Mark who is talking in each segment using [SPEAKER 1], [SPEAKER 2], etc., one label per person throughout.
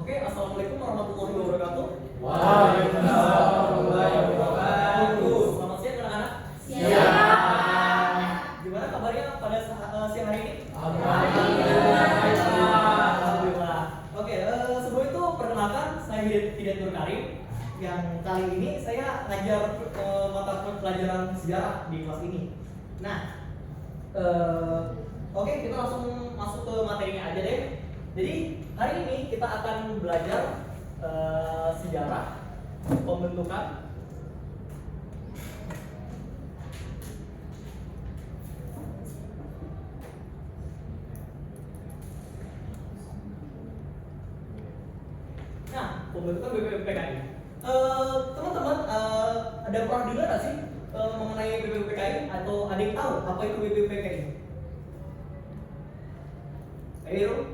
[SPEAKER 1] Oke, assalamualaikum warahmatullahi wabarakatuh.
[SPEAKER 2] Waalaikumsalam warahmatullahi wabarakatuh.
[SPEAKER 1] Selamat siang anak-anak.
[SPEAKER 2] Siang.
[SPEAKER 1] Gimana kabarnya pada siang hari ini? Alhamdulillah. Oke, sebelum itu perkenalkan saya Hidayat Nur Karim. Yang kali ini saya ngajar mata pelajaran sejarah di kelas ini. Nah, oke, kita langsung masuk ke materinya aja deh. Jadi hari ini kita akan belajar sejarah pembentukan BPUPKI. Teman-teman, ada pernah dengar nggak sih mengenai BPUPKI atau ada yang tahu apa itu BPUPKI? Ayo.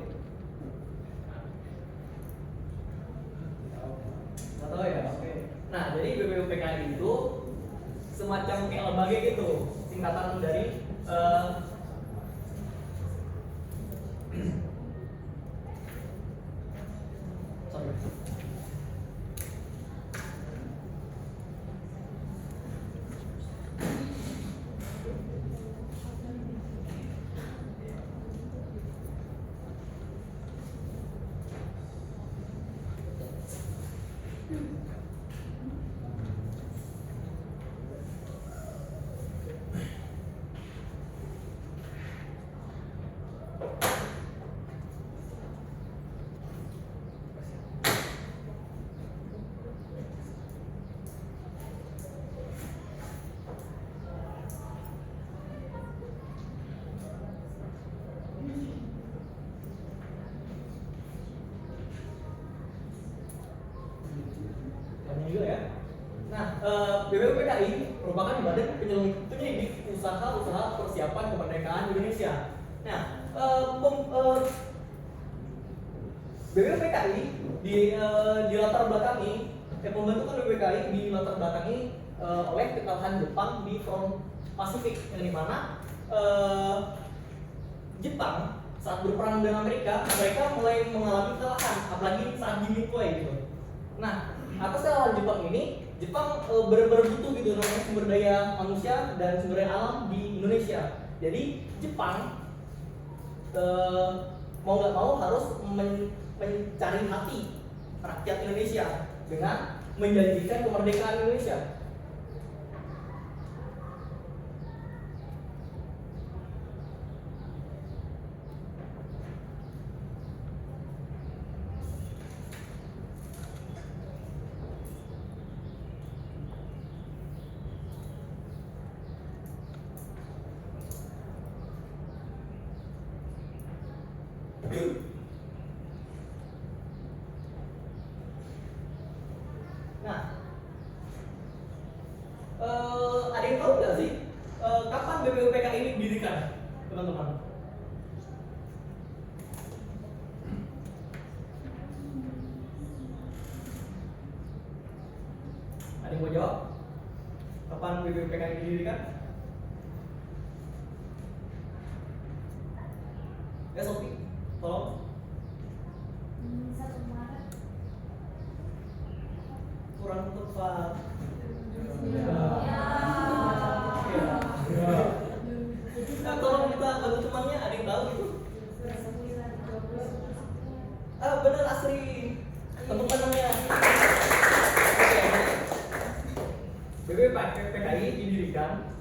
[SPEAKER 1] Nggak tahu ya, oke. Nah, jadi BPUPKI itu semacam kayak lembaga gitu, singkatan dari sorry. Juga ya. Nah, BPUPKI merupakan badan penyelidik usaha-usaha persiapan kemerdekaan Indonesia. Nah, BPUPKI di latar belakangi, pembentukan BPUPKI di latar belakangi oleh kekalahan Jepang di front Pasifik, yang dimana Jepang saat berperang dengan Amerika, mereka mulai mengalami kekalahan, apalagi saat di Midway gitu. Nah, atas kekalahan Jepang ini, Jepang benar-benar butuh gitu namanya sumber daya manusia dan sumber daya alam di Indonesia. Jadi Jepang mau nggak mau harus mencari hati rakyat Indonesia dengan menjanjikan kemerdekaan Indonesia. Nah, ada yang tahu nggak sih kapan BPUPKI ini didirikan, teman-teman? Ada yang mau jawab? Kapan BPUPKI didirikan? Ya, Sophie, tolong.
[SPEAKER 3] 1 Maret.
[SPEAKER 1] Kurang tepat. Nah, tolong kita bantu temannya, ada yang tahu gitu? Benar asli. Tepuk tangannya. BPUPKI didirikan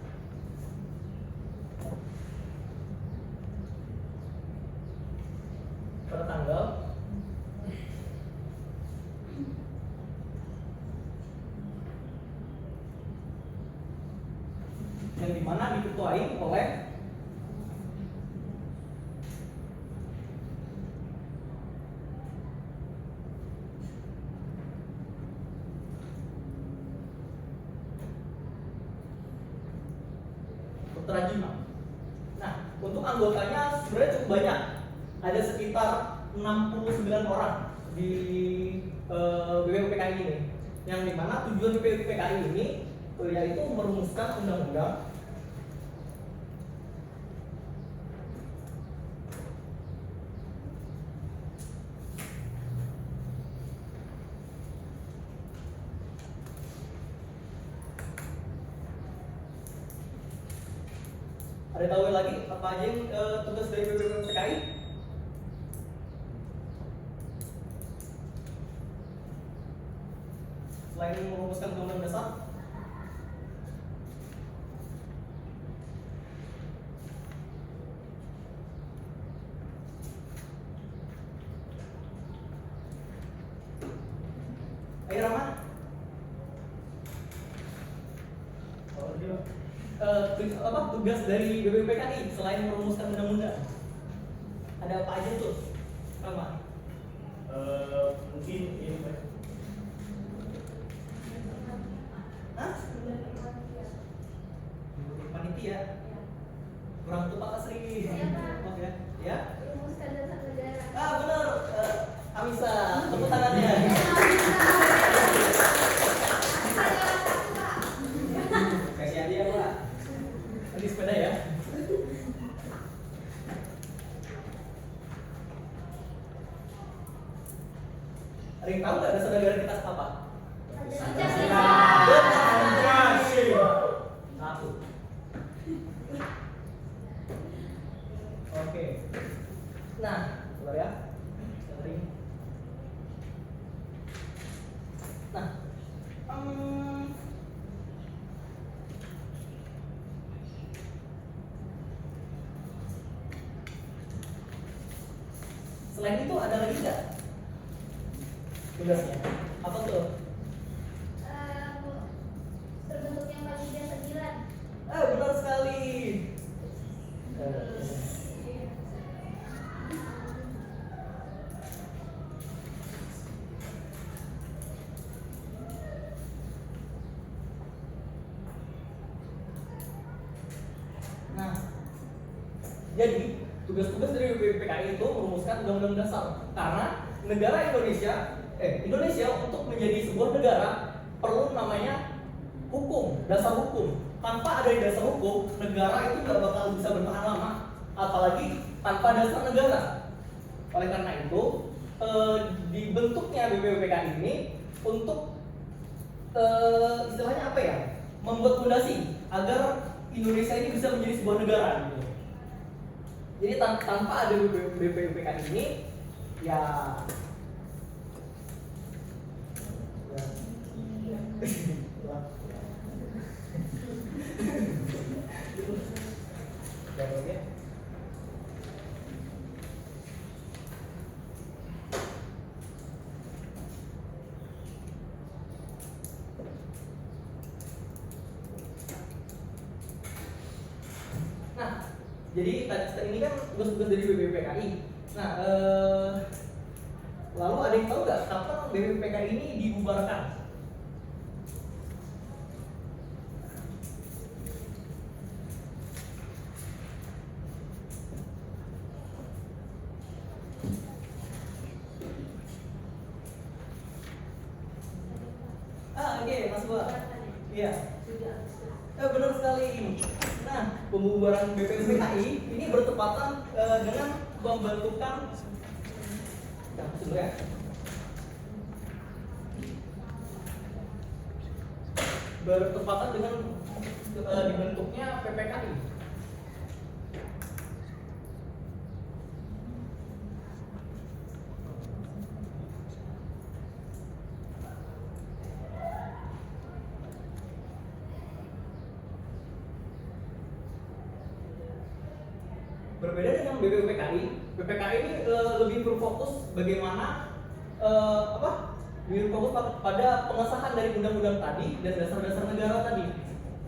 [SPEAKER 1] pada tanggal yang dimana diketuai oleh Dr. Rajima. Nah, untuk anggotanya sebenarnya cukup banyak. Ada sekitar 69 orang di BPUPKI ini. Yang dimana tujuan BPUPKI ini yaitu merumuskan undang-undang Ada tahu lagi apa aja yang tugas dari BPPKI? Selain merumuskan undang-undang dasar? Ayo Rama. Tugas dari BPPKI selain merumuskan undang-undang? Ada apa aja tuh, Rama?
[SPEAKER 2] Mungkin ini Pak.
[SPEAKER 1] Hah? Panitia? Kurang tuh Pak Asri.
[SPEAKER 3] Iya, Pak.
[SPEAKER 1] Oh ya, ya?
[SPEAKER 3] Rumuskan dasar negara.
[SPEAKER 1] Benar. Amisa, tepuk tangannya. Kasih hadiah Pak. Ini sepeda ya. Ada yang tahu nggak dasar negara kita apa?
[SPEAKER 3] Pancasila.
[SPEAKER 1] Satu. Oke. Nah, keluar ya. Sering. Nah, selain itu ada lagi nggak tugasnya? Apa tuh?
[SPEAKER 3] Terbentuknya panitia 9.
[SPEAKER 1] Benar sekali. Nah, jadi tugas-tugas dari BPPKI itu merumuskan undang-undang dasar. Karena negara Indonesia untuk menjadi sebuah negara perlu namanya hukum, dasar hukum. Tanpa ada dasar hukum, negara itu nggak bakal bisa bertahan lama, apalagi tanpa dasar negara. Oleh karena itu, dibentuknya BPPKI ini untuk istilahnya apa ya? Membuat fondasi agar Indonesia ini bisa menjadi sebuah negara. Gitu. Jadi tanpa ada BPPKI ini, ya. Nah, jadi ini kan tugas-tugas dari BPPKI. Nah, lalu ada yang tahu nggak kapan BPPKI ini dibubarkan? Oke, Mas Gua. Iya. Benar sekali. Nah, pembubaran BPPKI ini bertepatan dengan pembentukan bertepatan dengan dibentuknya PPKI. Berbeda dengan BPPKI ini lebih berfokus bagaimana lebih berfokus pada pengesahan dari undang-undang tadi dan dasar-dasar negara tadi.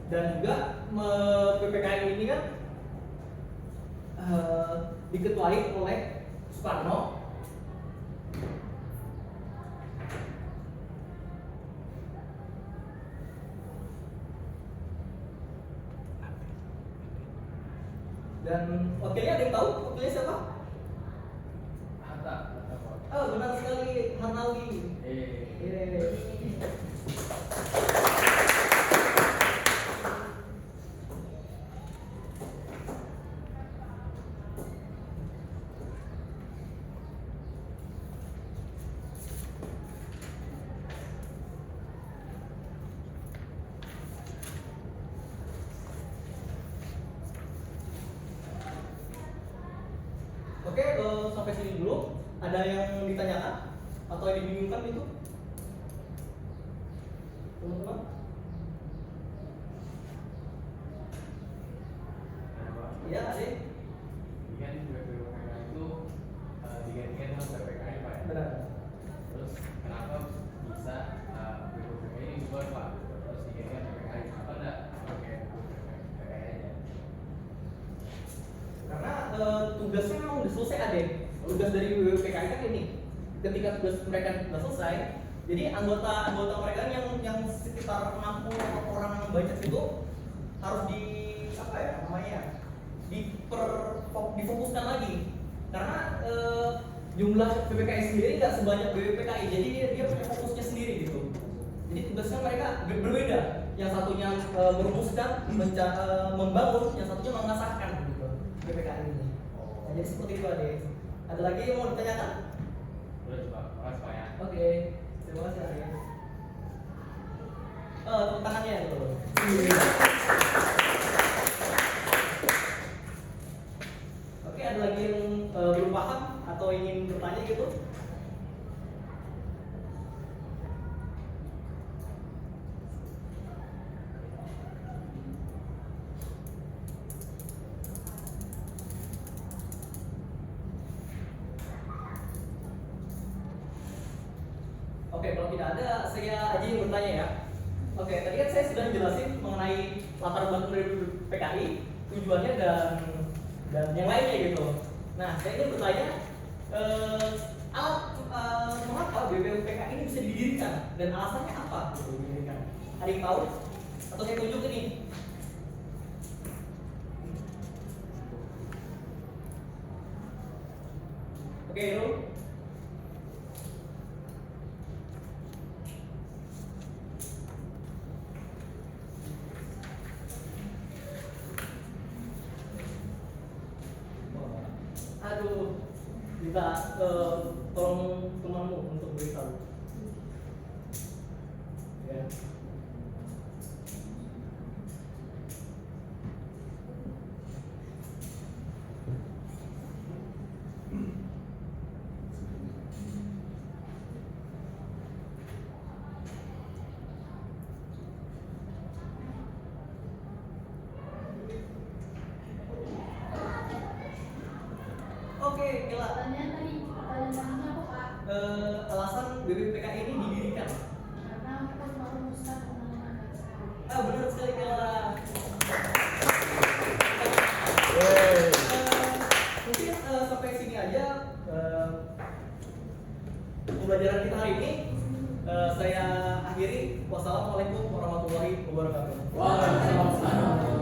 [SPEAKER 1] Dan juga BPPKI ini kan diketuai oleh Soekarno. Dan wakilnya ada yang tahu? Wakilnya siapa?
[SPEAKER 2] Hatta.
[SPEAKER 1] Benar sekali, Harnawi. Oke, sampai sini dulu. Ada yang ditanyakan atau yang dibingungkan itu? Teman-teman? Iya, Ade.
[SPEAKER 4] Kan BPUPK itu digantikan dengan PPKI Pak ya?
[SPEAKER 1] Benar.
[SPEAKER 4] Terus kenapa bisa BPUPK ini dibuat Pak? Terus digantikan PPKI, kenapa enggak pakai PPKI aja?
[SPEAKER 1] Karena tugasnya memang udah selesai, Ade. Tugas dari BPKI kan ini. Ketika tugas mereka sudah selesai, jadi anggota mereka yang sekitar 60 orang banyak itu harus di apa ya namanya? Difokuskan lagi. Karena jumlah BPKI sendiri nggak sebanyak BPKI, jadi dia punya fokusnya sendiri gitu. Jadi tugasnya mereka berbeda. Yang satunya merumuskan, membangun, yang satunya mengasahkan gitu BPKI ini. Nah, jadi seperti itu, Ade. Ada lagi yang mau ditanyakan?
[SPEAKER 4] Udah coba, makasih Pak ya.
[SPEAKER 1] Oke, terima kasih, Ade. Tepuk tangannya itu. Oke, ada lagi yang belum paham atau ingin bertanya gitu? Oke, kalau tidak ada, saya aja yang bertanya ya. Oke, tadi kan saya sudah jelasin mengenai latar belakang dari PKI, tujuannya dan yang lainnya gitu. Nah, saya ingin bertanya, mengapa BPUPK ini bisa didirikan dan alasannya apa gitu didirikan? Ada yang tahu? Atau saya tunjukin nih? Oke, Ru. Aduh, kita tolong temanmu untuk beritahu. Ya. Oke, Ella.
[SPEAKER 3] Pertanyaannya apa Pak?
[SPEAKER 1] Alasan BPUPK ini didirikan.
[SPEAKER 3] Karena kita mau merumuskan undang-undang dasar.
[SPEAKER 1] Benar sekali, Ella. Mungkin sampai sini aja pembelajaran kita hari ini. Saya akhiri. Wassalamualaikum warahmatullahi wabarakatuh.
[SPEAKER 2] Waalaikumsalam.